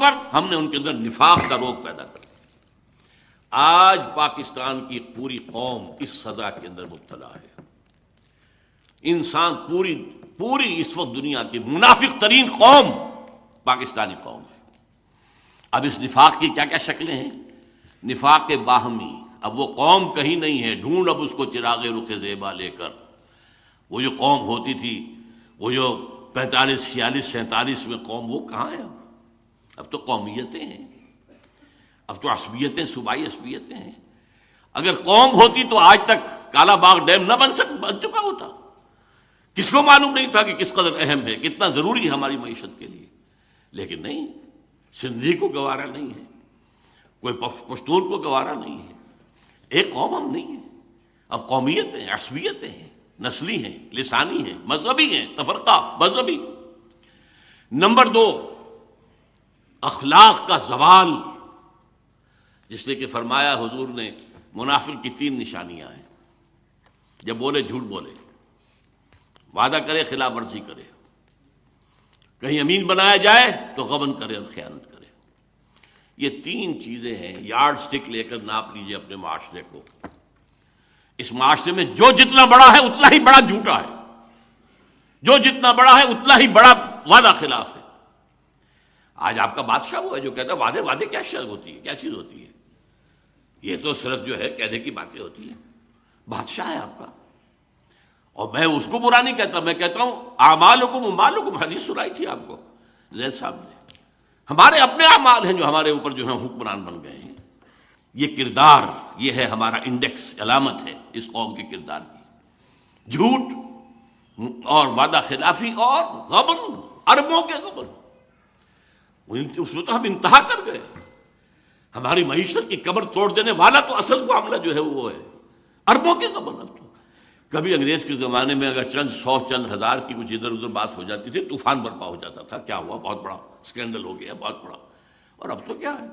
پر ہم نے ان کے اندر نفاق کا روگ پیدا کر دیا۔ آج پاکستان کی پوری قوم اس سزا کے اندر مبتلا ہے۔ انسان پوری اس وقت دنیا کی منافق ترین قوم پاکستانی قوم ہے۔ اب اس نفاق کی کیا کیا شکلیں ہیں؟ نفاق باہمی، اب وہ قوم کہیں نہیں ہے، ڈھونڈ اب اس کو چراغ رخ زیبا لے کر۔ وہ جو قوم ہوتی تھی، وہ جو 45 46 47 میں قوم، وہ کہاں ہے اب تو قومیتیں ہیں، اب تو عصبیتیں، صوبائی عصبیتیں ہیں۔ اگر قوم ہوتی تو آج تک کالا باغ ڈیم نہ بن چکا ہوتا۔ کس کو معلوم نہیں تھا کہ کس قدر اہم ہے، کتنا ضروری ہے ہماری معیشت کے لیے؟ لیکن نہیں، سندھی کو گوارا نہیں ہے، کوئی پشتون کو گوارا نہیں ہے۔ ایک قوم ہم نہیں ہیں، اب قومیتیں، عصبیتیں ہیں، نسلی ہیں، لسانی ہیں، مذہبی ہیں، تفرقہ مذہبی۔ نمبر 2، اخلاق کا زوال، جس نے کہ فرمایا حضور نے منافق کی 3 نشانیاں ہیں۔ جب بولے جھوٹ بولے، وعدہ کرے خلاف ورزی کرے، کہیں امین بنایا جائے تو غبن کرے اور خیانت کرے۔ یہ 3 چیزیں ہیں، یارڈ سٹک لے کر ناپ لیجئے اپنے معاشرے کو۔ اس معاشرے میں جو جتنا بڑا ہے اتنا ہی بڑا جھوٹا ہے، جو جتنا بڑا ہے اتنا ہی بڑا وعدہ خلاف ہے۔ آج آپ کا بادشاہ وہ ہے جو کہتا ہے وعدے کیا شے ہوتی ہے، کیا چیز ہوتی ہے؟ یہ تو صرف جو ہے کہنے کی باتیں ہوتی ہیں۔ بادشاہ ہے آپ کا، اور میں اس کو برا نہیں کہتا، میں کہتا ہوں اعمالکم اموالکم، حدیث سنائی تھی آپ کو زید صاحب نے۔ ہمارے اپنے اعمال ہیں جو ہمارے اوپر جو ہیں حکمران بن گئے ہیں۔ یہ کردار، یہ ہے ہمارا انڈیکس، علامت ہے اس قوم کے کردار کی۔ جھوٹ اور وعدہ خلافی اور غبن، اربوں کے غبن، اس میں تو ہم انتہا کر گئے۔ ہماری معیشت کی کمر توڑ دینے والا تو اصل معاملہ جو ہے وہ ہے اربوں کے غبن۔ اب تو کبھی انگریز کے زمانے میں اگر چند 100 چند ہزار کی کچھ ادھر ادھر بات ہو جاتی تھی، طوفان برپا ہو جاتا تھا، کیا ہوا، بہت بڑا اسکینڈل ہو گیا، بہت بڑا۔ اور اب تو کیا ہے،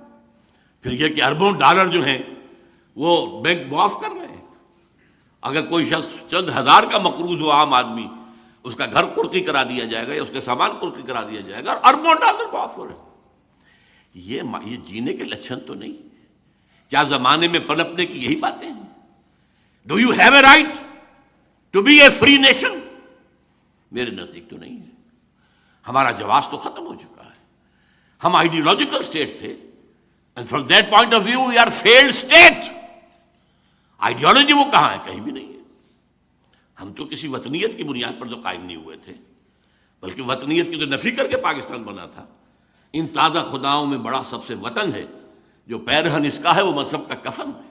پھر یہ کہ اربوں ڈالر جو ہیں وہ بینک معاف کر رہے ہیں۔ اگر کوئی شخص چند ہزار کا مقروض ہو، عام آدمی، اس کا گھر قرضی کرا دیا جائے گا یا اس کے سامان قرضی کرا دیا جائے گا، اور اربوں ڈالر معاف ہو رہے ہیں۔ یہ جینے کے لچھن تو نہیں۔ کیا زمانے میں پنپنے کی یہی باتیں ہیں؟ Do you have a right to be a free nation? میرے نزدیک تو نہیں ہے۔ ہمارا جواز تو ختم ہو چکا ہے۔ ہم آئیڈیولوجیکل اسٹیٹ تھے، and from that point of view we are failed state. Ideology وہ کہاں ہے؟ کہیں بھی نہیں ہے۔ ہم تو کسی وطنیت کی بنیاد پر تو قائم نہیں ہوئے تھے، بلکہ وطنیت کی تو نفی کر کے پاکستان بنا تھا۔ ان تازہ خداؤں میں بڑا سب سے وطن ہے، جو پیرہن اس کا ہے وہ مذہب کا کفن ہے۔